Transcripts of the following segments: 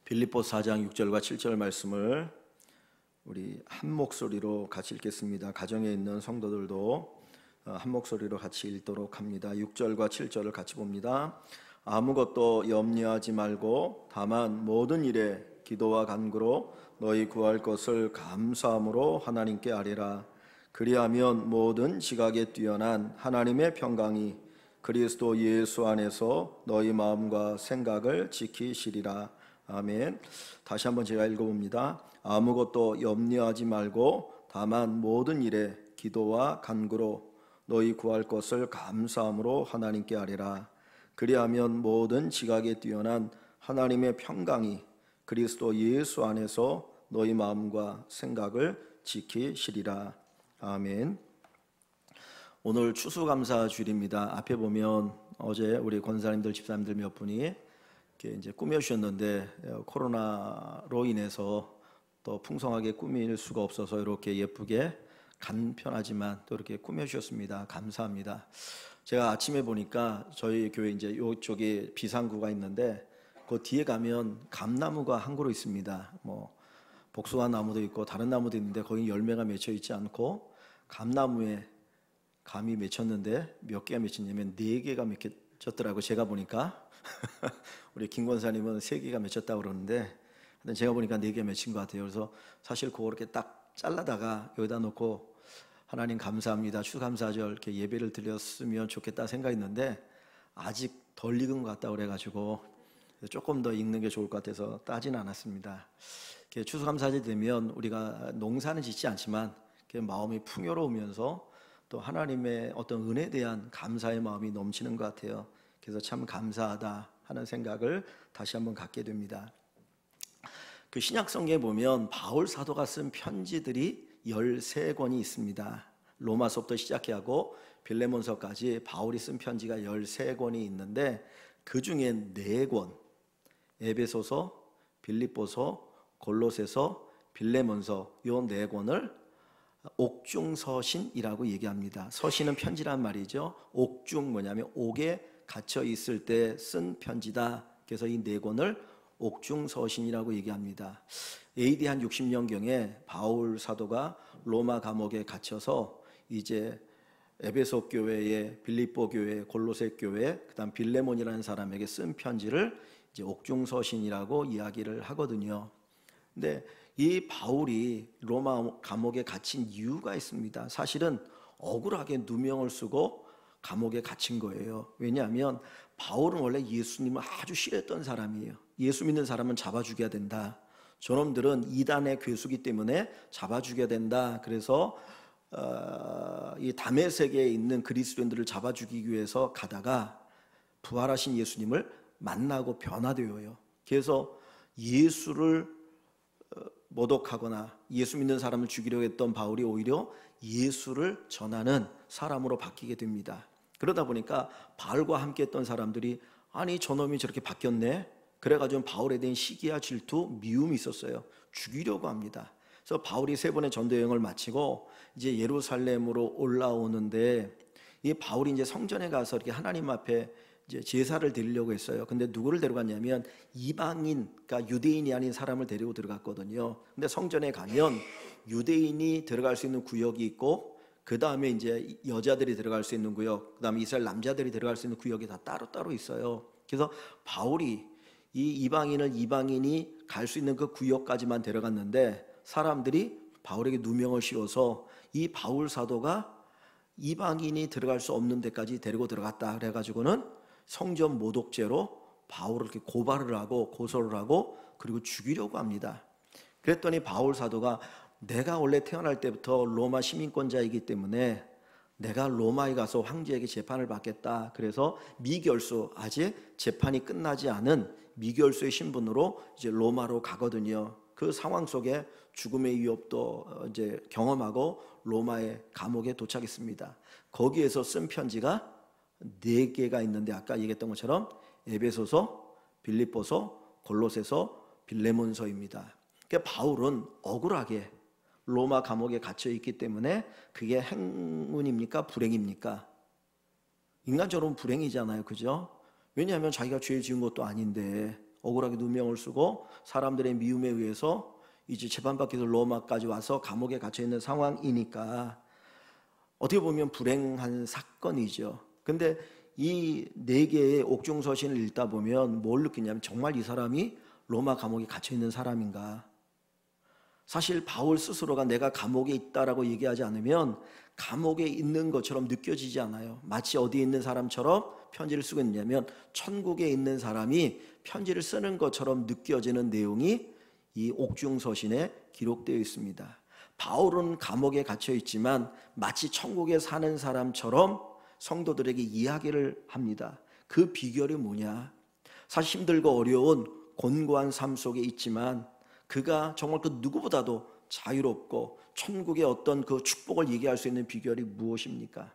빌립보서 4장 6절과 7절 말씀을 우리 한 목소리로 같이 읽겠습니다. 가정에 있는 성도들도 한 목소리로 같이 읽도록 합니다. 6절과 7절을 같이 봅니다. 아무것도 염려하지 말고 다만 모든 일에 기도와 간구로 너희 구할 것을 감사함으로 하나님께 아뢰라. 그리하면 모든 지각에 뛰어난 하나님의 평강이 그리스도 예수 안에서 너희 마음과 생각을 지키시리라. 아멘. 다시 한번 제가 읽어봅니다. 아무것도 염려하지 말고 다만 모든 일에 기도와 간구로 너희 구할 것을 감사함으로 하나님께 아뢰라. 그리하면 모든 지각에 뛰어난 하나님의 평강이 그리스도 예수 안에서 너희 마음과 생각을 지키시리라. 아멘. 오늘 추수감사주일입니다. 앞에 보면 어제 우리 권사님들 집사님들 몇 분이 이제 꾸며주셨는데 코로나로 인해서 또 풍성하게 꾸밀 수가 없어서 이렇게 예쁘게 간편하지만 또 이렇게 꾸며주셨습니다. 감사합니다. 제가 아침에 보니까 저희 교회 이제 이쪽에 비상구가 있는데 그 뒤에 가면 감나무가 한 그루 있습니다. 뭐 복숭아 나무도 있고 다른 나무도 있는데 거기 열매가 맺혀 있지 않고 감나무에 감이 맺혔는데 몇 개가 맺혔냐면 4개가 맺혔더라고요. 제가 보니까 우리 김 권사님은 3개가 맺혔다고 그러는데 제가 보니까 4개 맺힌 것 같아요. 그래서 사실 그거 이렇게 딱 잘라다가 여기다 놓고 하나님 감사합니다, 추수감사절 이렇게 예배를 드렸으면 좋겠다 생각했는데 아직 덜 익은 것 같다고 그래가지고 조금 더 익는 게 좋을 것 같아서 따진 않았습니다. 추수감사절 되면 우리가 농사는 짓지 않지만 마음이 풍요로우면서 또 하나님의 어떤 은혜에 대한 감사의 마음이 넘치는 것 같아요. 그래서 참 감사하다 하는 생각을 다시 한번 갖게 됩니다. 그 신약성경에 보면 바울 사도가 쓴 편지들이 13권이 있습니다. 로마서부터 시작하고 빌레몬서까지 바울이 쓴 편지가 13권이 있는데 그 중에 4권, 에베소서, 빌립보서, 골로새서, 빌레몬서 이 4권을 옥중서신이라고 얘기합니다. 서신은 편지란 말이죠. 옥중 뭐냐면 옥에 갇혀 있을 때 쓴 편지다. 그래서 이 4권을 옥중서신이라고 얘기합니다. AD 한 60년경에 바울 사도가 로마 감옥에 갇혀서 이제 에베소 교회에, 빌립보 교회, 골로새 교회, 그다음 빌레몬이라는 사람에게 쓴 편지를 이제 옥중서신이라고 이야기를 하거든요. 근데 이 바울이 로마 감옥에 갇힌 이유가 있습니다. 사실은 억울하게 누명을 쓰고 감옥에 갇힌 거예요. 왜냐하면 바울은 원래 예수님을 아주 싫어했던 사람이에요. 예수 믿는 사람은 잡아 죽여야 된다. 저놈들은 이단의 괴수기 때문에 잡아 죽여야 된다. 그래서 이 다메섹에 있는 그리스도인들을 잡아 죽이기 위해서 가다가 부활하신 예수님을 만나고 변화되어요. 그래서 예수를 모독하거나 예수 믿는 사람을 죽이려고 했던 바울이 오히려 예수를 전하는 사람으로 바뀌게 됩니다. 그러다 보니까 바울과 함께 했던 사람들이 아니 저놈이 저렇게 바뀌었네. 그래가지고 바울에 대한 시기와 질투, 미움이 있었어요. 죽이려고 합니다. 그래서 바울이 3번의 전도 여행을 마치고 이제 예루살렘으로 올라오는데 이 바울이 이제 성전에 가서 이렇게 하나님 앞에 이제 제사를 드리려고 했어요. 근데 누구를 데려갔냐면 이방인, 그러니까 유대인이 아닌 사람을 데리고 들어갔거든요. 근데 성전에 가면 유대인이 들어갈 수 있는 구역이 있고 그 다음에 이제 여자들이 들어갈 수 있는 구역, 그 다음에 이스라엘 남자들이 들어갈 수 있는 구역이 다 따로따로 있어요. 그래서 바울이 이 이방인이 갈 수 있는 그 구역까지만 데려갔는데 사람들이 바울에게 누명을 씌워서 이 바울 사도가 이방인이 들어갈 수 없는 데까지 데리고 들어갔다 그래가지고는 성전 모독죄로 바울을 이렇게 고발을 하고 고소를 하고 그리고 죽이려고 합니다. 그랬더니 바울 사도가 내가 원래 태어날 때부터 로마 시민권자이기 때문에 내가 로마에 가서 황제에게 재판을 받겠다. 그래서 미결수, 아직 재판이 끝나지 않은 미결수의 신분으로 이제 로마로 가거든요. 그 상황 속에 죽음의 위협도 이제 경험하고 로마의 감옥에 도착했습니다. 거기에서 쓴 편지가 4개가 있는데 아까 얘기했던 것처럼 에베소서, 빌립보서, 골로새서, 빌레몬서입니다. 그러니까 바울은 억울하게 로마 감옥에 갇혀 있기 때문에 그게 행운입니까? 불행입니까? 인간적으로는 불행이잖아요. 그죠? 왜냐하면 자기가 죄 지은 것도 아닌데 억울하게 누명을 쓰고 사람들의 미움에 의해서 이제 재판받기 위해서 로마까지 와서 감옥에 갇혀 있는 상황이니까 어떻게 보면 불행한 사건이죠. 근데 이 네 개의 옥중 서신을 읽다 보면 뭘 느끼냐면 정말 이 사람이 로마 감옥에 갇혀 있는 사람인가? 사실 바울 스스로가 내가 감옥에 있다라고 얘기하지 않으면 감옥에 있는 것처럼 느껴지지 않아요. 마치 어디에 있는 사람처럼 편지를 쓰고 있냐면 천국에 있는 사람이 편지를 쓰는 것처럼 느껴지는 내용이 이 옥중 서신에 기록되어 있습니다. 바울은 감옥에 갇혀 있지만 마치 천국에 사는 사람처럼 성도들에게 이야기를 합니다. 그 비결이 뭐냐? 사실 힘들고 어려운 곤고한 삶 속에 있지만 그가 정말 그 누구보다도 자유롭고 천국의 어떤 그 축복을 얘기할 수 있는 비결이 무엇입니까?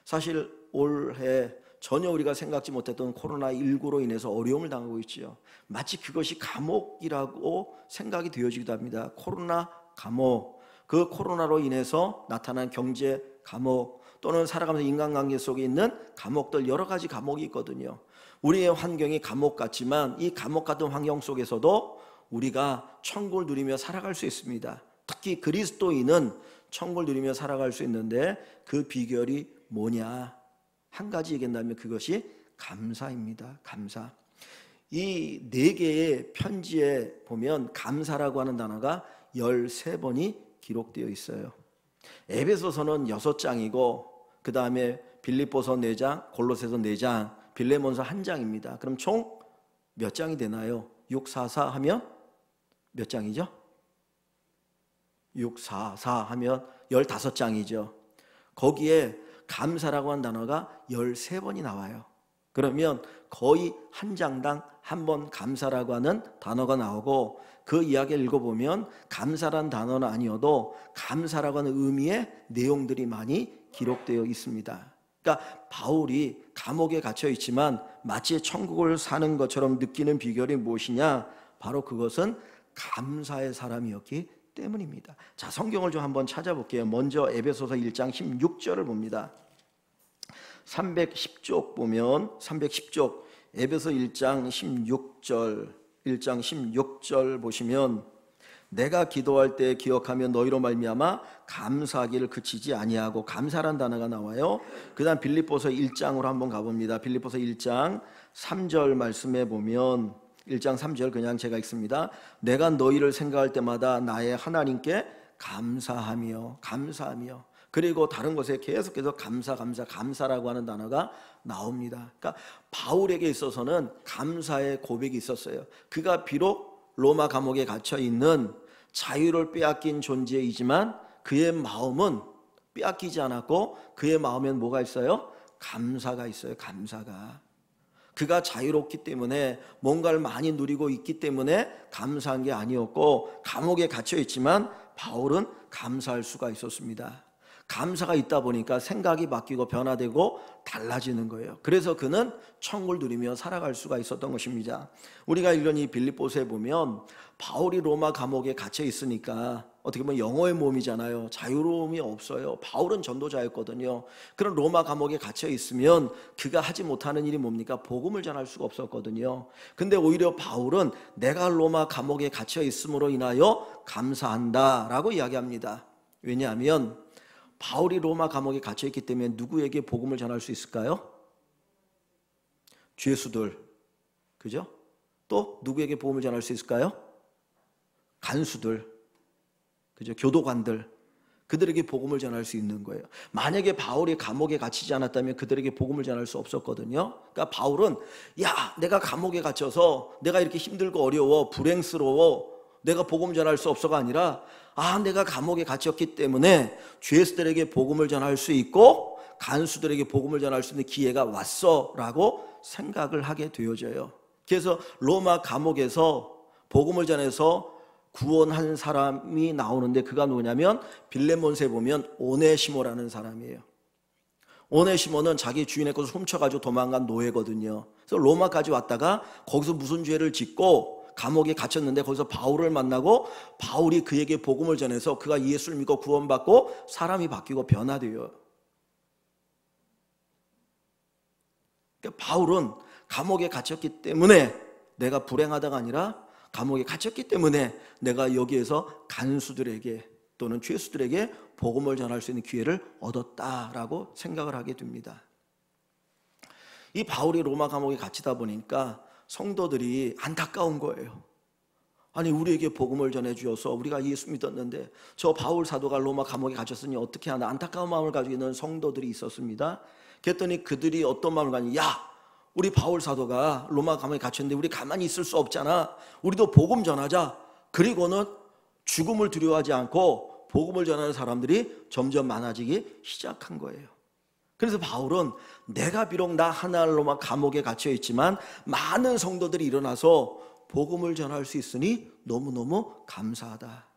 사실 올해 전혀 우리가 생각지 못했던 코로나19로 인해서 어려움을 당하고 있지요. 마치 그것이 감옥이라고 생각이 되어지기도 합니다. 코로나 감옥, 그 코로나로 인해서 나타난 경제 감옥 또는 살아가면서 인간관계 속에 있는 감옥들, 여러 가지 감옥이 있거든요. 우리의 환경이 감옥 같지만 이 감옥 같은 환경 속에서도 우리가 천국을 누리며 살아갈 수 있습니다. 특히 그리스도인은 천국을 누리며 살아갈 수 있는데 그 비결이 뭐냐? 한 가지 얘기한다면 그것이 감사입니다. 감사. 이 네 개의 편지에 보면 감사라고 하는 단어가 13번이 기록되어 있어요. 에베소서는 6장이고 그 다음에 빌립보서 4장, 골로새서 4장, 빌레몬서 1장입니다. 그럼 총 몇 장이 되나요? 6, 4, 4 하면 몇 장이죠? 6, 4, 4 하면 15장이죠. 거기에 감사라고 하는 단어가 13번이 나와요. 그러면 거의 한 장당 한 번 감사라고 하는 단어가 나오고 그 이야기를 읽어보면 감사란 단어는 아니어도 감사라고 하는 의미의 내용들이 많이 기록되어 있습니다. 그러니까 바울이 감옥에 갇혀 있지만 마치 천국을 사는 것처럼 느끼는 비결이 무엇이냐? 바로 그것은 감사의 사람이었기 때문입니다. 자, 성경을 좀 한번 찾아볼게요. 먼저 에베소서 1장 16절을 봅니다. 310쪽 보면 310쪽 에베소 1장 16절 보시면 내가 기도할 때 기억하며 너희로 말미암아 감사하기를 그치지 아니하고 감사란 단어가 나와요. 그 다음 빌립보서 1장으로 한번 가봅니다. 빌립보서 1장 3절 말씀해 보면 1장 3절 그냥 제가 읽습니다. 내가 너희를 생각할 때마다 나의 하나님께 감사하며 그리고 다른 것에 계속해서 감사라고 하는 단어가 나옵니다. 그러니까 바울에게 있어서는 감사의 고백이 있었어요. 그가 비록 로마 감옥에 갇혀 있는 자유를 빼앗긴 존재이지만 그의 마음은 빼앗기지 않았고 그의 마음엔 뭐가 있어요? 감사가 있어요. 감사가. 그가 자유롭기 때문에 뭔가를 많이 누리고 있기 때문에 감사한 게 아니었고 감옥에 갇혀 있지만 바울은 감사할 수가 있었습니다. 감사가 있다 보니까 생각이 바뀌고 변화되고 달라지는 거예요. 그래서 그는 천국을 누리며 살아갈 수가 있었던 것입니다. 우리가 읽은 이 빌립보서에 보면 바울이 로마 감옥에 갇혀 있으니까 어떻게 보면 영어의 몸이잖아요. 자유로움이 없어요. 바울은 전도자였거든요. 그런 로마 감옥에 갇혀 있으면 그가 하지 못하는 일이 뭡니까? 복음을 전할 수가 없었거든요. 근데 오히려 바울은 내가 로마 감옥에 갇혀 있음으로 인하여 감사한다라고 이야기합니다. 왜냐하면 바울이 로마 감옥에 갇혀 있기 때문에 누구에게 복음을 전할 수 있을까요? 죄수들, 그죠? 또 누구에게 복음을 전할 수 있을까요? 간수들, 그죠? 교도관들, 그들에게 복음을 전할 수 있는 거예요. 만약에 바울이 감옥에 갇히지 않았다면 그들에게 복음을 전할 수 없었거든요. 그러니까 바울은 내가 감옥에 갇혀서 내가 이렇게 힘들고 어려워 불행스러워 내가 복음 전할 수 없어가 아니라 내가 감옥에 갇혔기 때문에 죄수들에게 복음을 전할 수 있고 간수들에게 복음을 전할 수 있는 기회가 왔어라고 생각을 하게 되어져요. 그래서 로마 감옥에서 복음을 전해서 구원한 사람이 나오는데 그가 누구냐면 빌레몬서에 보면 오네시모라는 사람이에요. 오네시모는 자기 주인의 것을 훔쳐가지고 도망간 노예거든요. 그래서 로마까지 왔다가 거기서 무슨 죄를 짓고 감옥에 갇혔는데 거기서 바울을 만나고 바울이 그에게 복음을 전해서 그가 예수를 믿고 구원받고 사람이 바뀌고 변화돼요. 그러니까 바울은 감옥에 갇혔기 때문에 내가 불행하다가 아니라 감옥에 갇혔기 때문에 내가 여기에서 간수들에게 또는 죄수들에게 복음을 전할 수 있는 기회를 얻었다라고 생각을 하게 됩니다. 이 바울이 로마 감옥에 갇히다 보니까 성도들이 안타까운 거예요. 아니, 우리에게 복음을 전해주어서 우리가 예수 믿었는데 저 바울 사도가 로마 감옥에 갇혔으니 어떻게 하나, 안타까운 마음을 가지고 있는 성도들이 있었습니다. 그랬더니 그들이 어떤 마음을 가지고, 야, 우리 바울 사도가 로마 감옥에 갇혔는데 우리 가만히 있을 수 없잖아. 우리도 복음 전하자. 그리고는 죽음을 두려워하지 않고 복음을 전하는 사람들이 점점 많아지기 시작한 거예요. 그래서 바울은 내가 비록 나 하나 로마 감옥에 갇혀 있지만 많은 성도들이 일어나서 복음을 전할 수 있으니 너무너무 감사하다.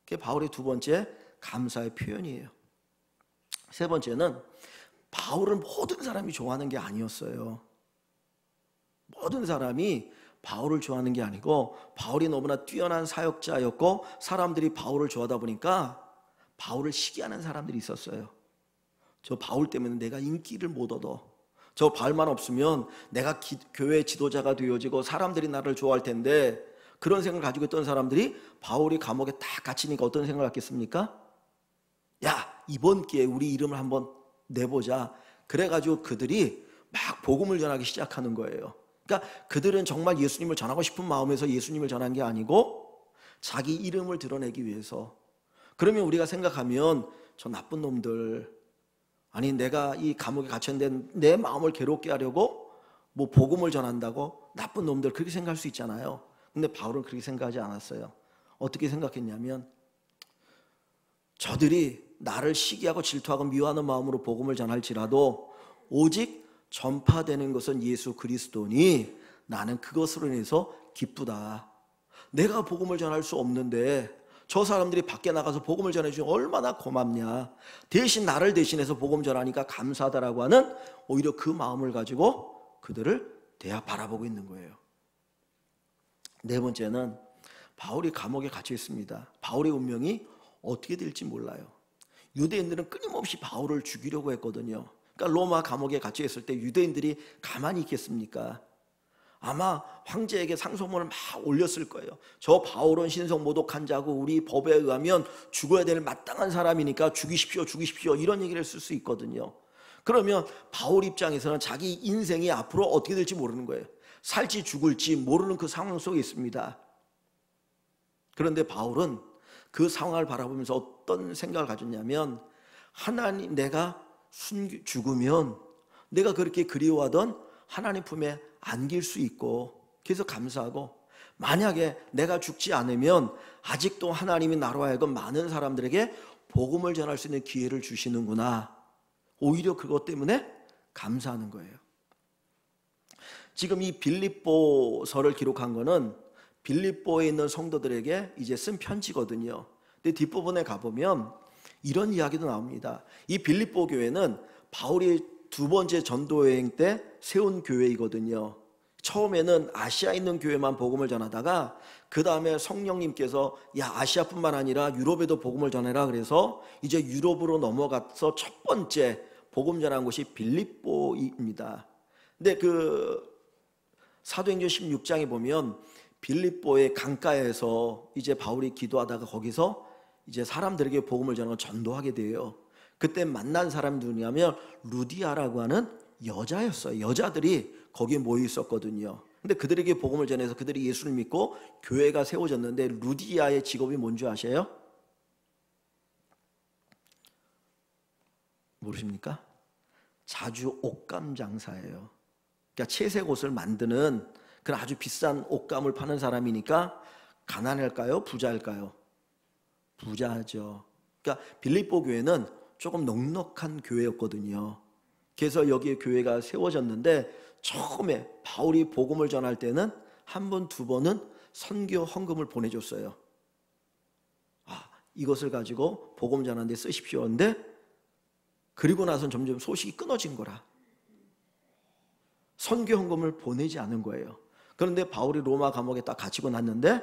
그게 바울의 두 번째 감사의 표현이에요. 세 번째는 바울은 모든 사람이 좋아하는 게 아니었어요. 모든 사람이 바울을 좋아하는 게 아니고 바울이 너무나 뛰어난 사역자였고 사람들이 바울을 좋아하다 보니까 바울을 시기하는 사람들이 있었어요. 저 바울 때문에 내가 인기를 못 얻어. 저 바울만 없으면 내가 교회 지도자가 되어지고 사람들이 나를 좋아할 텐데, 그런 생각을 가지고 있던 사람들이 바울이 감옥에 딱 갇히니까 어떤 생각을 갖겠습니까? 야, 이번 기회에 우리 이름을 한번 내보자. 그래가지고 그들이 막 복음을 전하기 시작하는 거예요. 그러니까 그들은 정말 예수님을 전하고 싶은 마음에서 예수님을 전한 게 아니고 자기 이름을 드러내기 위해서. 그러면 우리가 생각하면 저 나쁜 놈들, 아니 내가 이 감옥에 갇혔는데 내 마음을 괴롭게 하려고 뭐 복음을 전한다고, 나쁜 놈들, 그렇게 생각할 수 있잖아요. 근데 바울은 그렇게 생각하지 않았어요. 어떻게 생각했냐면, 저들이 나를 시기하고 질투하고 미워하는 마음으로 복음을 전할지라도 오직 전파되는 것은 예수 그리스도니 나는 그것으로 인해서 기쁘다. 내가 복음을 전할 수 없는데 저 사람들이 밖에 나가서 복음을 전해주면 얼마나 고맙냐. 대신 나를 대신해서 복음 전하니까 감사하다라고 하는 오히려 그 마음을 가지고 그들을 바라보고 있는 거예요. 네 번째는 바울이 감옥에 갇혀 있습니다. 바울의 운명이 어떻게 될지 몰라요. 유대인들은 끊임없이 바울을 죽이려고 했거든요. 그러니까 로마 감옥에 갇혀 있을 때 유대인들이 가만히 있겠습니까? 아마 황제에게 상소문을 막 올렸을 거예요. 저 바울은 신성모독한 자고 우리 법에 의하면 죽어야 될 마땅한 사람이니까 죽이십시오, 죽이십시오, 이런 얘기를 쓸 수 있거든요. 그러면 바울 입장에서는 자기 인생이 앞으로 어떻게 될지 모르는 거예요. 살지 죽을지 모르는 그 상황 속에 있습니다. 그런데 바울은 그 상황을 바라보면서 어떤 생각을 가졌냐면, 하나님, 내가 죽으면 내가 그렇게 그리워하던 하나님 품에 안길 수 있고, 그래서 감사하고, 만약에 내가 죽지 않으면 아직도 하나님이 나로 하여금 많은 사람들에게 복음을 전할 수 있는 기회를 주시는구나. 오히려 그것 때문에 감사하는 거예요. 지금 이 빌립보서를 기록한 거는 빌립보에 있는 성도들에게 이제 쓴 편지거든요. 근데 뒷부분에 가보면 이런 이야기도 나옵니다. 이 빌립보 교회는 바울이 두 번째 전도 여행 때 세운 교회이거든요. 처음에는 아시아에 있는 교회만 복음을 전하다가 그 다음에 성령님께서 야, 아시아뿐만 아니라 유럽에도 복음을 전해라 그래서 이제 유럽으로 넘어가서 첫 번째 복음 전한 곳이 빌립보입니다. 근데 그 사도행전 16장에 보면 빌립보의 강가에서 이제 바울이 기도하다가 거기서 이제 사람들에게 복음을 전하고 전도하게 돼요. 그때 만난 사람이 누구냐면 루디아라고 하는 여자였어요. 여자들이 거기에 모여 있었거든요. 근데 그들에게 복음을 전해서 그들이 예수를 믿고 교회가 세워졌는데, 루디아의 직업이 뭔지 아세요? 모르십니까? 자주 옷감 장사예요. 그러니까 채색 옷을 만드는 그런 아주 비싼 옷감을 파는 사람이니까 가난할까요? 부자일까요? 부자죠. 그러니까 빌립보 교회는 조금 넉넉한 교회였거든요. 그래서 여기에 교회가 세워졌는데, 처음에 바울이 복음을 전할 때는 한 번, 두 번은 선교 헌금을 보내줬어요. 이것을 가지고 복음 전하는 데 쓰십시오. 근데 그리고 나서는 점점 소식이 끊어진 거라. 선교 헌금을 보내지 않은 거예요. 그런데 바울이 로마 감옥에 딱 갇히고 났는데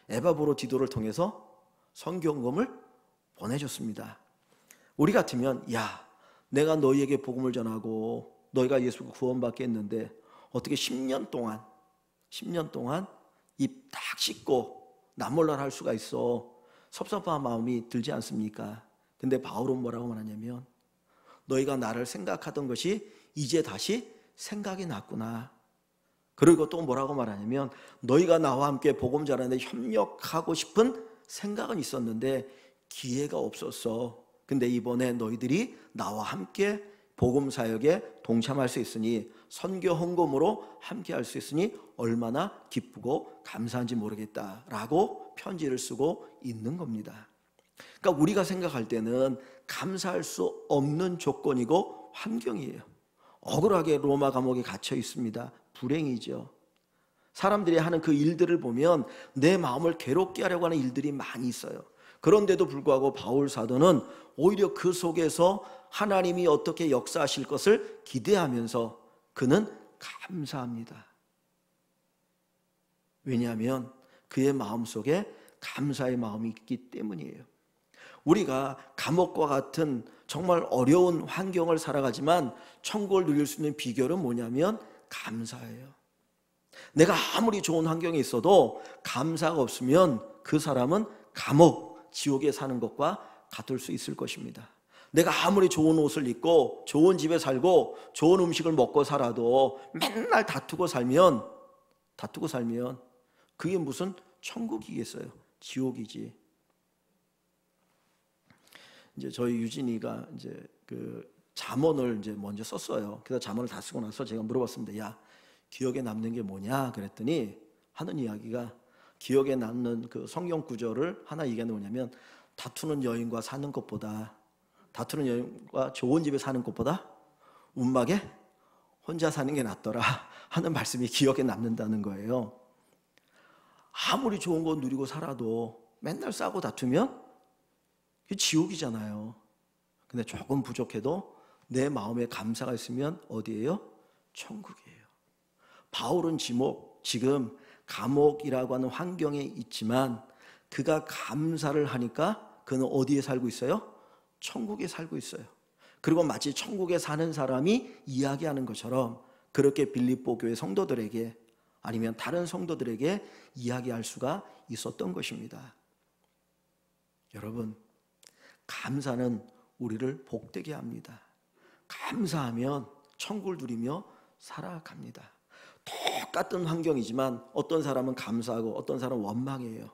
에바브로디도를 통해서 선교 헌금을 보내줬습니다. 우리 같으면 야, 내가 너희에게 복음을 전하고 너희가 예수 구원받게 했는데 어떻게 10년 동안 10년 동안 입 딱 씻고 남몰랄 할 수가 있어. 섭섭한 마음이 들지 않습니까? 근데 바울은 뭐라고 말하냐면 너희가 나를 생각하던 것이 이제 다시 생각이 났구나. 그리고 또 뭐라고 말하냐면 너희가 나와 함께 복음 전하는데 협력하고 싶은 생각은 있었는데 기회가 없었어. 근데 이번에 너희들이 나와 함께 복음 사역에 동참할 수 있으니 선교 헌금으로 함께 할 수 있으니 얼마나 기쁘고 감사한지 모르겠다라고 편지를 쓰고 있는 겁니다. 그러니까 우리가 생각할 때는 감사할 수 없는 조건이고 환경이에요. 억울하게 로마 감옥에 갇혀 있습니다. 불행이죠. 사람들이 하는 그 일들을 보면 내 마음을 괴롭게 하려고 하는 일들이 많이 있어요. 그런데도 불구하고 바울 사도는 오히려 그 속에서 하나님이 어떻게 역사하실 것을 기대하면서 그는 감사합니다. 왜냐하면 그의 마음속에 감사의 마음이 있기 때문이에요. 우리가 감옥과 같은 정말 어려운 환경을 살아가지만 천국을 누릴 수 있는 비결은 뭐냐면 감사예요. 내가 아무리 좋은 환경에 있어도 감사가 없으면 그 사람은 감옥, 지옥에 사는 것과 같을 수 있을 것입니다. 내가 아무리 좋은 옷을 입고 좋은 집에 살고 좋은 음식을 먹고 살아도 맨날 다투고 살면 그게 무슨 천국이겠어요? 지옥이지. 이제 저희 유진이가 이제 그 잠언을 이제 먼저 썼어요. 그래서 잠언을 다 쓰고 나서 제가 물어봤습니다. 야, 기억에 남는 게 뭐냐? 그랬더니 하는 이야기가 기억에 남는 그 성경 구절을 하나 얘기하는 뭐냐면 다투는 여인과 사는 것보다 다투는 여인과 좋은 집에 사는 것보다 움막에 혼자 사는 게 낫더라 하는 말씀이 기억에 남는다는 거예요. 아무리 좋은 거 누리고 살아도 맨날 싸고 다투면 그게 지옥이잖아요. 근데 조금 부족해도 내 마음에 감사가 있으면 어디예요? 천국이에요. 바울은 지금 감옥이라고 하는 환경에 있지만 그가 감사를 하니까 그는 어디에 살고 있어요? 천국에 살고 있어요. 그리고 마치 천국에 사는 사람이 이야기하는 것처럼 그렇게 빌립보 교회 성도들에게 아니면 다른 성도들에게 이야기할 수가 있었던 것입니다. 여러분, 감사는 우리를 복되게 합니다. 감사하면 천국을 누리며 살아갑니다. 똑같은 환경이지만 어떤 사람은 감사하고 어떤 사람은 원망해요.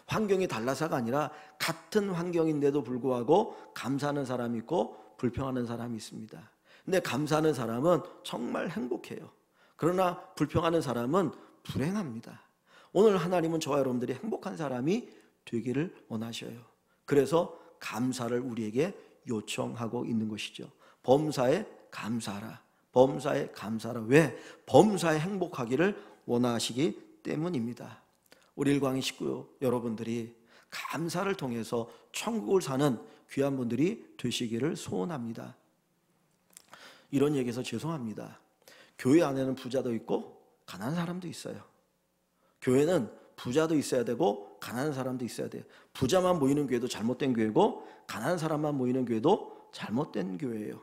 환경이 달라서가 아니라 같은 환경인데도 불구하고 감사하는 사람이 있고 불평하는 사람이 있습니다. 근데 감사하는 사람은 정말 행복해요. 그러나 불평하는 사람은 불행합니다. 오늘 하나님은 저와 여러분들이 행복한 사람이 되기를 원하셔요. 그래서 감사를 우리에게 요청하고 있는 것이죠. 범사에 감사하라. 범사에 감사하라. 왜? 범사에 행복하기를 원하시기 때문입니다. 우리 일광의 식구 여러분들이 감사를 통해서 천국을 사는 귀한 분들이 되시기를 소원합니다. 이런 얘기해서 죄송합니다. 교회 안에는 부자도 있고 가난한 사람도 있어요. 교회는 부자도 있어야 되고 가난한 사람도 있어야 돼요. 부자만 모이는 교회도 잘못된 교회고 가난한 사람만 모이는 교회도 잘못된 교회예요.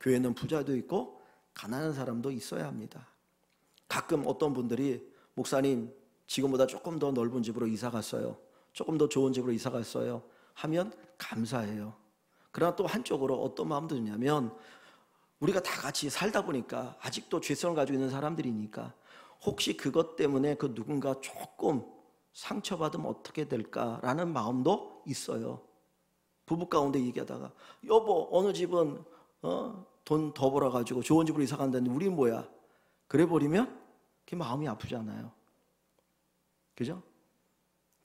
교회는 부자도 있고 가난한 사람도 있어야 합니다. 가끔 어떤 분들이 목사님 지금보다 조금 더 넓은 집으로 이사 갔어요. 조금 더 좋은 집으로 이사 갔어요. 하면 감사해요. 그러나 또 한쪽으로 어떤 마음도 드냐면 우리가 다 같이 살다 보니까 아직도 죄성을 가지고 있는 사람들이니까 혹시 그것 때문에 그 누군가 조금 상처받으면 어떻게 될까라는 마음도 있어요. 부부 가운데 얘기하다가 여보 어느 집은 돈 더 벌어가지고 좋은 집으로 이사 간다는데 우리 뭐야? 그래 버리면 그게 마음이 아프잖아요. 그죠?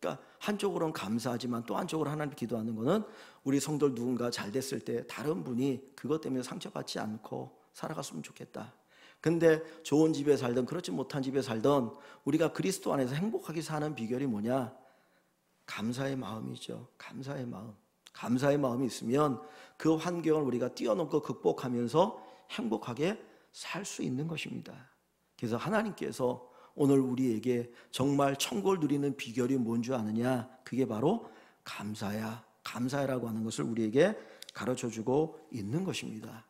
그러니까 한쪽으로는 감사하지만 또 한쪽으로 하나님 기도하는 거는 우리 성도들 누군가 잘 됐을 때 다른 분이 그것 때문에 상처받지 않고 살아갔으면 좋겠다. 근데 좋은 집에 살던 그렇지 못한 집에 살던 우리가 그리스도 안에서 행복하게 사는 비결이 뭐냐? 감사의 마음이죠. 감사의 마음. 감사의 마음이 있으면 그 환경을 우리가 뛰어넘고 극복하면서 행복하게 살 수 있는 것입니다. 그래서 하나님께서 오늘 우리에게 정말 천국을 누리는 비결이 뭔 줄 아느냐? 그게 바로 감사야. 감사라고 하는 것을 우리에게 가르쳐주고 있는 것입니다.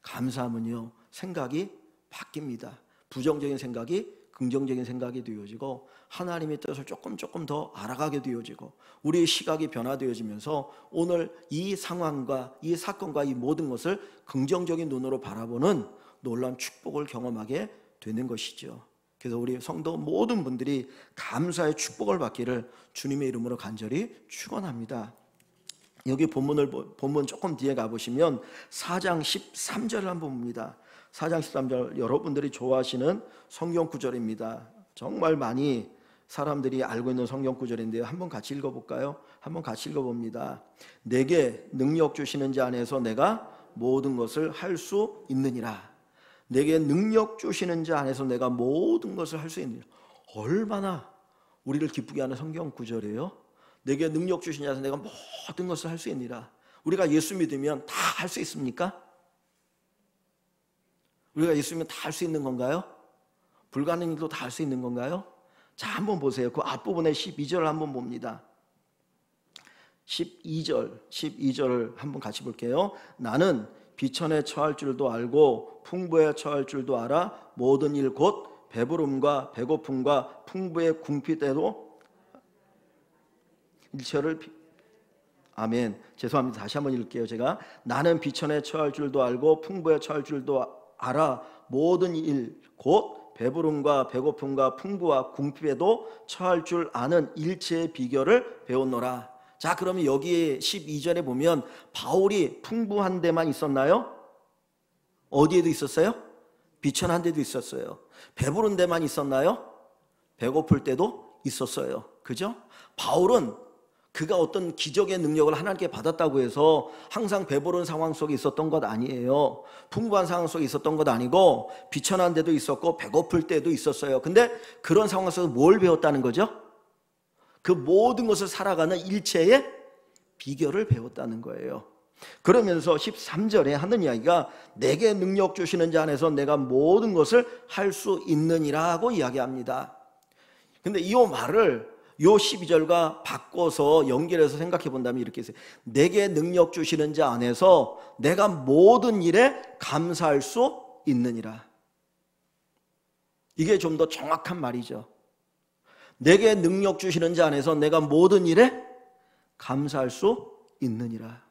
감사하면요 생각이 바뀝니다. 부정적인 생각이 긍정적인 생각이 되어지고 하나님의 뜻을 조금 더 알아가게 되어지고 우리의 시각이 변화되어지면서 오늘 이 상황과 이 사건과 이 모든 것을 긍정적인 눈으로 바라보는 놀라운 축복을 경험하게 되는 것이죠. 그래서 우리 성도 모든 분들이 감사의 축복을 받기를 주님의 이름으로 간절히 축원합니다. 여기 본문 조금 뒤에 가보시면 4장 13절을 한번 봅니다. 4장 13절 여러분들이 좋아하시는 성경 구절입니다. 정말 많이 사람들이 알고 있는 성경 구절인데요. 한번 같이 읽어볼까요? 한번 같이 읽어봅니다. 내게 능력 주시는 자 안에서 내가 모든 것을 할 수 있느니라. 내게 능력 주시는 자 안에서 내가 모든 것을 할 수 있느니라. 얼마나 우리를 기쁘게 하는 성경 구절이에요. 내게 능력 주시는 자 안에서 내가 모든 것을 할 수 있느니라. 우리가 예수 믿으면 다 할 수 있습니까? 우리가 예수 믿으면 다 할 수 있는 건가요? 불가능한 일도 다 할 수 있는 건가요? 자, 한번 보세요. 그 앞부분에 12절을 한번 봅니다. 12절을 한번 같이 볼게요. 나는 비천에 처할 줄도 알고 풍부에 처할 줄도 알아. 모든 일 곧 배부름과 배고픔과 풍부의 궁핍 때도 일처를 아멘. 죄송합니다. 다시 한번 읽을게요. 제가 나는 비천에 처할 줄도 알고 풍부에 처할 줄도 알아. 모든 일 곧 배부름과 배고픔과 풍부와 궁핍에도 처할 줄 아는 일체의 비결을 배웠노라. 자, 그러면 여기 12절에 보면 바울이 풍부한 데만 있었나요? 어디에도 있었어요? 비천한 데도 있었어요. 배부른 데만 있었나요? 배고플 때도 있었어요. 그죠? 바울은 그가 어떤 기적의 능력을 하나님께 받았다고 해서 항상 배부른 상황 속에 있었던 것 아니에요. 풍부한 상황 속에 있었던 것 아니고 비천한 데도 있었고 배고플 때도 있었어요. 근데 그런 상황 속에서 뭘 배웠다는 거죠? 그 모든 것을 살아가는 일체의 비결을 배웠다는 거예요. 그러면서 13절에 하는 이야기가 내게 능력 주시는 자 안에서 내가 모든 것을 할 수 있느니라고 이야기합니다. 근데 이 말을 요 12절과 바꿔서 연결해서 생각해 본다면 이렇게 했어요. 내게 능력 주시는 자 안에서 내가 모든 일에 감사할 수 있느니라. 이게 좀 더 정확한 말이죠. 내게 능력 주시는 자 안에서 내가 모든 일에 감사할 수 있느니라.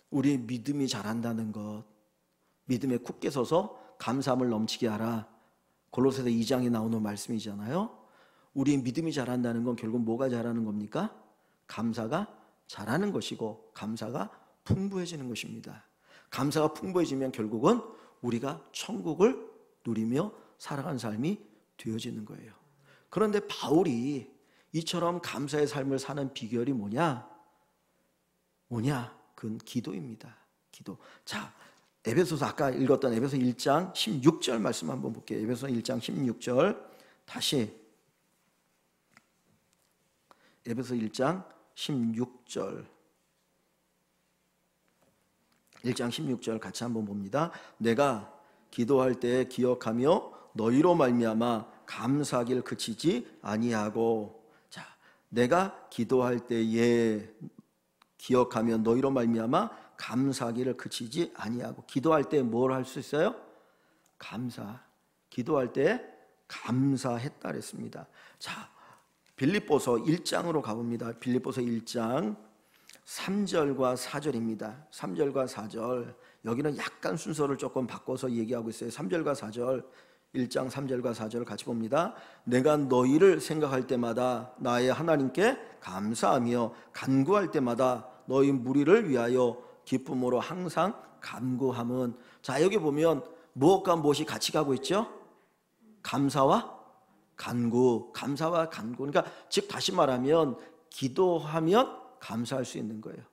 우리 믿음이 자란다는 것, 믿음에 굳게 서서 감사함을 넘치게 하라. 골로새서 2장에 나오는 말씀이잖아요. 우리 믿음이 자란다는 건 결국 뭐가 자라는 겁니까? 감사가 자라는 것이고 감사가 풍부해지는 것입니다. 감사가 풍부해지면 결국은 우리가 천국을 누리며 살아가는 삶이 되어지는 거예요. 그런데 바울이 이처럼 감사의 삶을 사는 비결이 뭐냐? 그건 기도입니다. 기도. 자, 에베소서 아까 읽었던 에베소 1장 16절 말씀 한번 볼게요. 에베소 1장 16절 다시 에베소 1장 16절 1장 16절 같이 한번 봅니다. 내가 기도할 때 기억하며 너희로 말미암아 감사하기를 그치지 아니하고. 자, 내가 기도할 때에 기억하며 너희로 말미암아 감사하기를 그치지 아니하고. 기도할 때 뭘 할 수 있어요? 감사. 기도할 때 감사했다 그랬습니다. 자, 빌립보서 1장으로 가봅니다. 빌립보서 1장 3절과 4절입니다. 3절과 4절. 여기는 약간 순서를 조금 바꿔서 얘기하고 있어요. 3절과 4절. 1장 3절과 4절을 같이 봅니다. 내가 너희를 생각할 때마다 나의 하나님께 감사하며 간구할 때마다 너희 무리를 위하여 기쁨으로 항상 간구함은. 자, 여기 보면 무엇과 무엇이 같이 가고 있죠? 감사와 간구. 감사와 간구. 그러니까 즉 다시 말하면 기도하면 감사할 수 있는 거예요.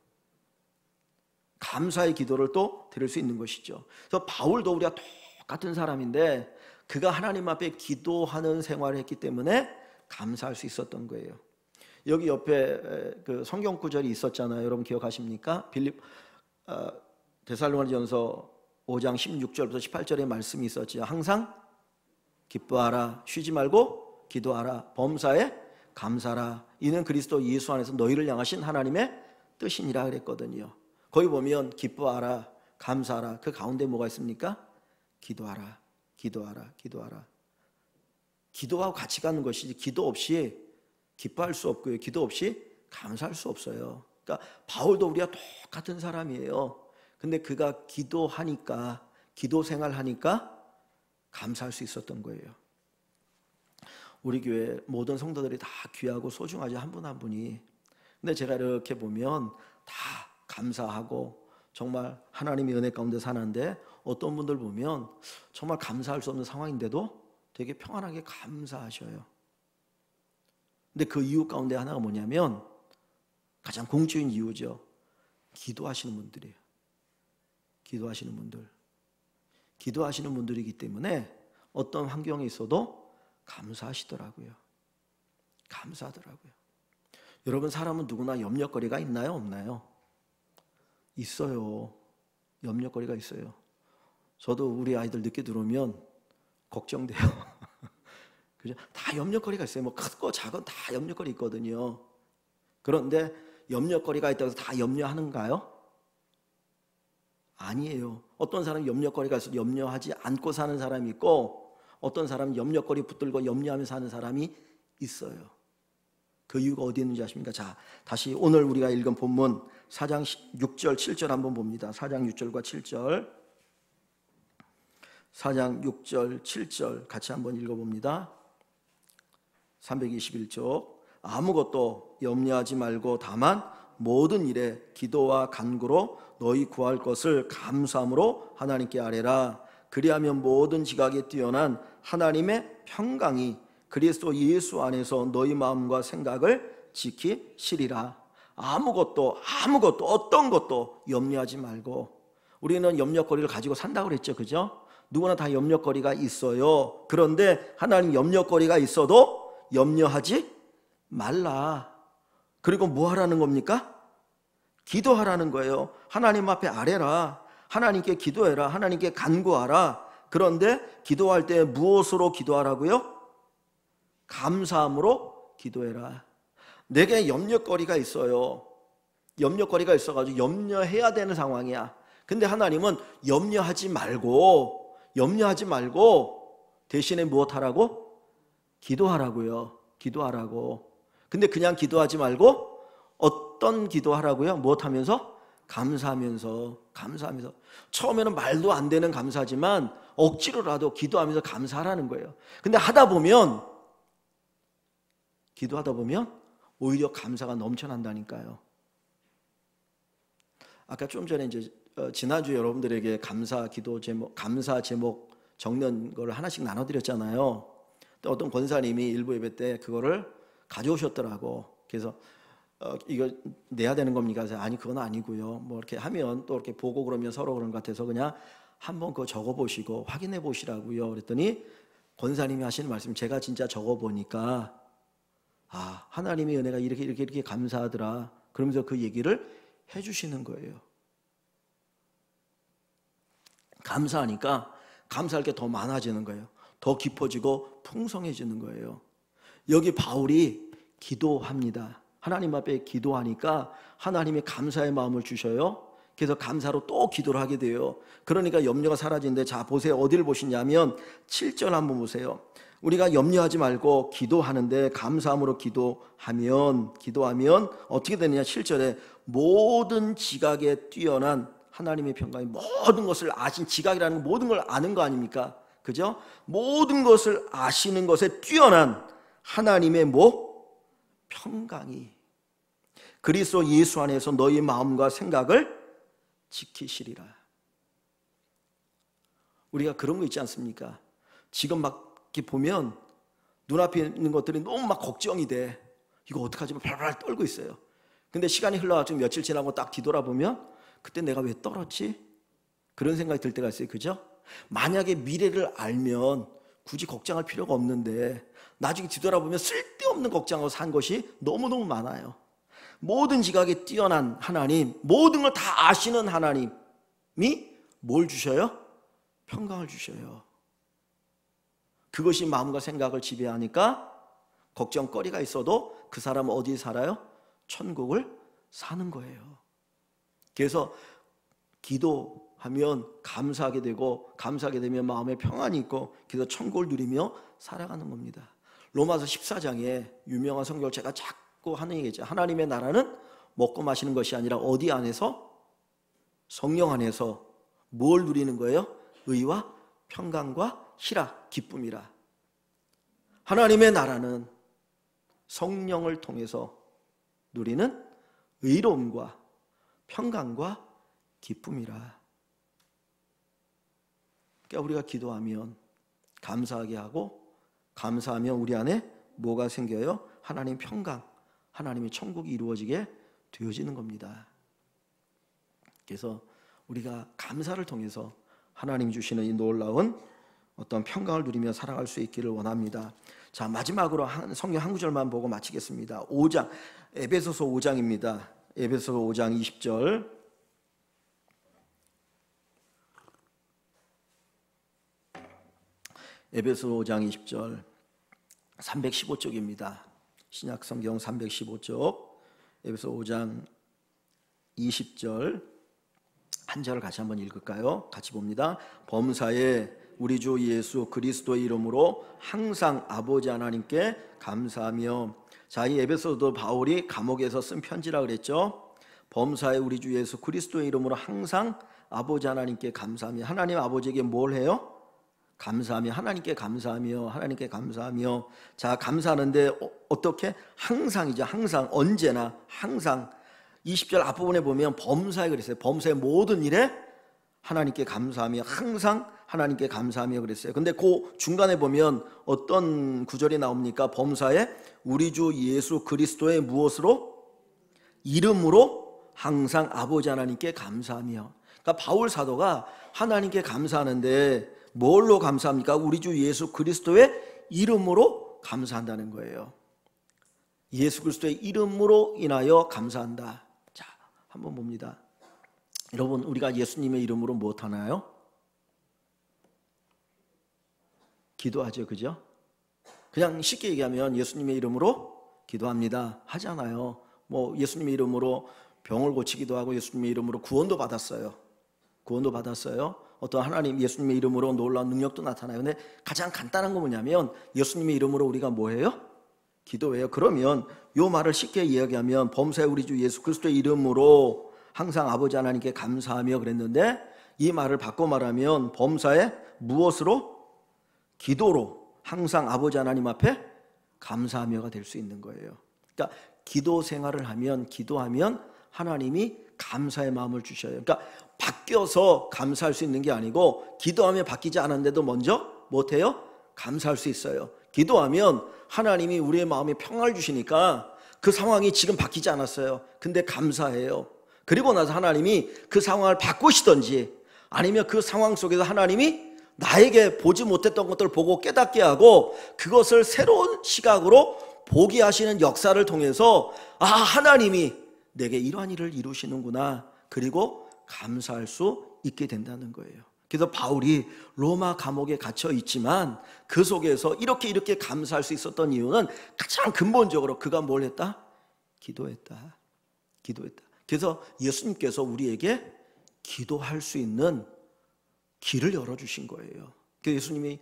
감사의 기도를 또 드릴 수 있는 것이죠. 그래서 바울도 우리가 똑같은 사람인데 그가 하나님 앞에 기도하는 생활을 했기 때문에 감사할 수 있었던 거예요. 여기 옆에 그 성경 구절이 있었잖아요. 여러분 기억하십니까? 데살로니가전서 5장 16절부터 18절의 말씀이 있었죠. 항상 기뻐하라, 쉬지 말고 기도하라, 범사에 감사라. 이는 그리스도 예수 안에서 너희를 향하신 하나님의 뜻이니라 그랬거든요. 거기 보면 기뻐하라, 감사하라. 그 가운데 뭐가 있습니까? 기도하라, 기도하라, 기도하라. 기도하고 같이 가는 것이지 기도 없이 기뻐할 수 없고요. 기도 없이 감사할 수 없어요. 그러니까 바울도 우리가 똑같은 사람이에요. 근데 그가 기도하니까, 기도 생활하니까 감사할 수 있었던 거예요. 우리 교회 모든 성도들이 다 귀하고 소중하죠. 한 분 한 분이. 근데 제가 이렇게 보면 다 감사하고 정말 하나님의 은혜 가운데 사는데, 어떤 분들 보면 정말 감사할 수 없는 상황인데도 되게 평안하게 감사하셔요. 근데 그 이유 가운데 하나가 뭐냐면, 가장 공적인 이유죠. 기도하시는 분들이에요. 기도하시는 분들. 기도하시는 분들이기 때문에 어떤 환경에 있어도 감사하시더라고요. 감사하더라고요. 여러분, 사람은 누구나 염려거리가 있나요? 없나요? 있어요. 염려거리가 있어요. 저도 우리 아이들 늦게 들어오면 걱정돼요. 그죠? 다 염려거리가 있어요. 뭐 크고 작은 다 염려거리 있거든요. 그런데 염려거리가 있다고 해서 다 염려하는가요? 아니에요. 어떤 사람은 염려거리가 있어도 염려하지 않고 사는 사람이 있고, 어떤 사람은 염려거리 붙들고 염려하며 사는 사람이 있어요. 그 이유가 어디 있는지 아십니까? 자, 다시 오늘 우리가 읽은 본문 4장 6절 7절 한번 봅니다. 4장 6절과 7절, 4장 6절 7절 같이 한번 읽어봅니다. 321쪽. 아무것도 염려하지 말고 다만 모든 일에 기도와 간구로 너희 구할 것을 감사함으로 하나님께 아뢰라. 그리하면 모든 지각에 뛰어난 하나님의 평강이 그리스도 예수 안에서 너희 마음과 생각을 지키시리라. 아무것도 어떤 것도 염려하지 말고. 우리는 염려거리를 가지고 산다고 그랬죠. 그죠? 누구나 다 염려거리가 있어요. 그런데 하나님 염려거리가 있어도 염려하지 말라. 그리고 뭐 하라는 겁니까? 기도하라는 거예요. 하나님 앞에 아뢰라. 하나님께 기도해라. 하나님께 간구하라. 그런데 기도할 때 무엇으로 기도하라고요? 감사함으로 기도해라. 내게 염려거리가 있어요. 염려거리가 있어가지고 염려해야 되는 상황이야. 근데 하나님은 염려하지 말고 대신에 무엇하라고? 기도하라고요. 기도하라고. 근데 그냥 기도하지 말고 어떤 기도하라고요? 무엇하면서? 감사하면서. 처음에는 말도 안 되는 감사지만 억지로라도 기도하면서 감사하라는 거예요. 근데 기도하다 보면 오히려 감사가 넘쳐난다니까요. 아까 좀 전에 이제 지난주 여러분들에게 감사 제목 적는 걸 하나씩 나눠드렸잖아요. 또 어떤 권사님이 일부 예배 때 그거를 가져오셨더라고. 그래서 이거 내야 되는 겁니까? 그래서 아니, 그건 아니고요. 뭐 이렇게 하면 또 이렇게 보고 그러면 서로 그런 것 같아서 그냥 한번 그거 적어보시고 확인해 보시라고요. 그랬더니 권사님이 하시는 말씀, 제가 진짜 적어보니까 하나님의 은혜가 이렇게 감사하더라. 그러면서 그 얘기를 해주시는 거예요. 감사하니까 감사할 게 더 많아지는 거예요. 더 깊어지고 풍성해지는 거예요. 여기 바울이 기도합니다. 하나님 앞에 기도하니까 하나님이 감사의 마음을 주셔요. 그래서 감사로 또 기도를 하게 돼요. 그러니까 염려가 사라지는데, 자 보세요. 어디를 보시냐면 7절 한번 보세요. 우리가 염려하지 말고 기도하는데 감사함으로 기도하면 어떻게 되느냐. 7절에 모든 지각에 뛰어난 하나님의 평강이, 모든 것을 아신, 지각이라는 건 모든 걸 아는 거 아닙니까? 그죠? 모든 것을 아시는 것에 뛰어난 하나님의 평강이 그리스도 예수 안에서 너희 마음과 생각을 지키시리라. 우리가 그런 거 있지 않습니까? 지금 막 이렇게 보면 눈앞에 있는 것들이 너무 막 걱정이 돼. 이거 어떡하지? 발발 떨고 있어요. 근데 시간이 흘러가지고 며칠 지나고 딱 뒤돌아보면 그때 내가 왜 떨었지? 그런 생각이 들 때가 있어요. 그죠? 만약에 미래를 알면 굳이 걱정할 필요가 없는데 나중에 뒤돌아보면 쓸데없는 걱정하고 산 것이 너무너무 많아요. 모든 지각에 뛰어난 하나님, 모든 걸 다 아시는 하나님이 뭘 주셔요? 평강을 주셔요. 그것이 마음과 생각을 지배하니까 걱정거리가 있어도 그 사람은 어디에 살아요? 천국을 사는 거예요. 그래서 기도 하면 감사하게 되고, 감사하게 되면 마음에 평안이 있고, 그래서 천국을 누리며 살아가는 겁니다. 로마서 14장에 유명한 성경을 제가 자꾸 하는 얘기죠. 하나님의 나라는 먹고 마시는 것이 아니라 어디 안에서? 성령 안에서 뭘 누리는 거예요? 의와 평강과 희락, 기쁨이라. 하나님의 나라는 성령을 통해서 누리는 의로움과 평강과 기쁨이라. 그러니까 우리가 기도하면 감사하게 하고, 감사하면 우리 안에 뭐가 생겨요? 하나님 평강, 하나님의 천국이 이루어지게 되어지는 겁니다. 그래서 우리가 감사를 통해서 하나님 주시는 이 놀라운 어떤 평강을 누리며 살아갈 수 있기를 원합니다. 자, 마지막으로 성경 한 구절만 보고 마치겠습니다. 5장, 에베소서 5장입니다. 에베소서 5장 20절. 에베소서 5장 20절, 315쪽입니다. 신약 성경 315쪽, 에베소 5장 20절 한 절을 같이 한번 읽을까요? 같이 봅니다. 범사에 우리 주 예수 그리스도의 이름으로 항상 아버지 하나님께 감사하며. 자, 이 에베소도 바울이 감옥에서 쓴 편지라 그랬죠. 범사에 우리 주 예수 그리스도의 이름으로 항상 아버지 하나님께 감사하며. 하나님 아버지에게 뭘 해요? 감사하며, 하나님께 감사하며, 하나님께 감사하며. 자, 감사하는데 어떻게? 항상이죠. 항상, 언제나, 항상. 20절 앞부분에 보면 범사에 그랬어요. 범사의 모든 일에 하나님께 감사하며, 항상 하나님께 감사하며 그랬어요. 근데 그 중간에 보면 어떤 구절이 나옵니까? 범사에 우리 주 예수 그리스도의 무엇으로? 이름으로 항상 아버지 하나님께 감사하며. 그러니까 바울 사도가 하나님께 감사하는데 뭘로 감사합니까? 우리 주 예수 그리스도의 이름으로 감사한다는 거예요. 예수 그리스도의 이름으로 인하여 감사한다. 자, 한번 봅니다. 여러분, 우리가 예수님의 이름으로 무엇 하나요? 기도하죠, 그죠? 그냥 쉽게 얘기하면 예수님의 이름으로 기도합니다 하잖아요. 뭐 예수님의 이름으로 병을 고치기도 하고, 예수님의 이름으로 구원도 받았어요. 구원도 받았어요. 어떤 하나님 예수님의 이름으로 놀라운 능력도 나타나요. 근데 가장 간단한 건 뭐냐면 예수님의 이름으로 우리가 뭐해요? 기도해요. 그러면 요 말을 쉽게 이야기하면 범사에 우리 주 예수 그리스도의 이름으로 항상 아버지 하나님께 감사하며 그랬는데, 이 말을 바꿔 말하면 범사에 무엇으로? 기도로 항상 아버지 하나님 앞에 감사하며가 될 수 있는 거예요. 그러니까 기도 생활을 하면, 기도하면 하나님이 감사의 마음을 주셔요. 그러니까 바뀌어서 감사할 수 있는 게 아니고, 기도하며 바뀌지 않았는데도 먼저 못해요? 감사할 수 있어요. 기도하면 하나님이 우리의 마음에 평안을 주시니까 그 상황이 지금 바뀌지 않았어요. 근데 감사해요. 그리고 나서 하나님이 그 상황을 바꾸시든지, 아니면 그 상황 속에서 하나님이 나에게 보지 못했던 것들을 보고 깨닫게 하고 그것을 새로운 시각으로 보게 하시는 역사를 통해서, 아, 하나님이 내게 이러한 일을 이루시는구나, 그리고 감사할 수 있게 된다는 거예요. 그래서 바울이 로마 감옥에 갇혀 있지만 그 속에서 이렇게 감사할 수 있었던 이유는 가장 근본적으로 그가 뭘 했다? 기도했다. 기도했다. 그래서 예수님께서 우리에게 기도할 수 있는 길을 열어주신 거예요. 그래서 예수님이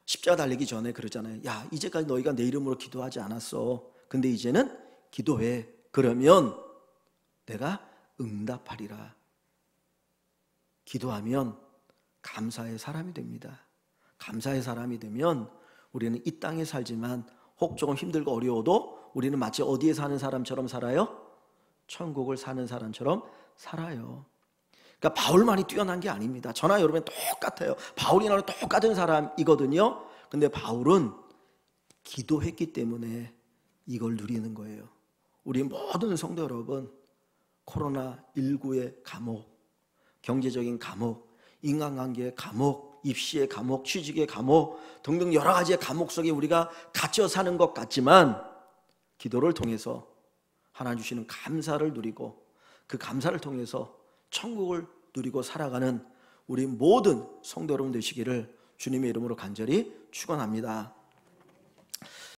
십자가 달리기 전에 그러잖아요. 야, 이제까지 너희가 내 이름으로 기도하지 않았어. 근데 이제는 기도해. 그러면 내가 응답하리라. 기도하면 감사의 사람이 됩니다. 감사의 사람이 되면 우리는 이 땅에 살지만 혹 조금 힘들고 어려워도 우리는 마치 어디에 사는 사람처럼 살아요? 천국을 사는 사람처럼 살아요. 그러니까 바울만이 뛰어난 게 아닙니다. 저나 여러분 똑같아요. 바울이나 똑같은 사람이거든요. 근데 바울은 기도했기 때문에 이걸 누리는 거예요. 우리 모든 성도 여러분, 코로나19의 감옥, 경제적인 감옥, 인간관계의 감옥, 입시의 감옥, 취직의 감옥 등등 여러 가지의 감옥 속에 우리가 갇혀 사는 것 같지만, 기도를 통해서 하나님 주시는 감사를 누리고 그 감사를 통해서 천국을 누리고 살아가는 우리 모든 성도 여러분 되시기를 주님의 이름으로 간절히 축원합니다.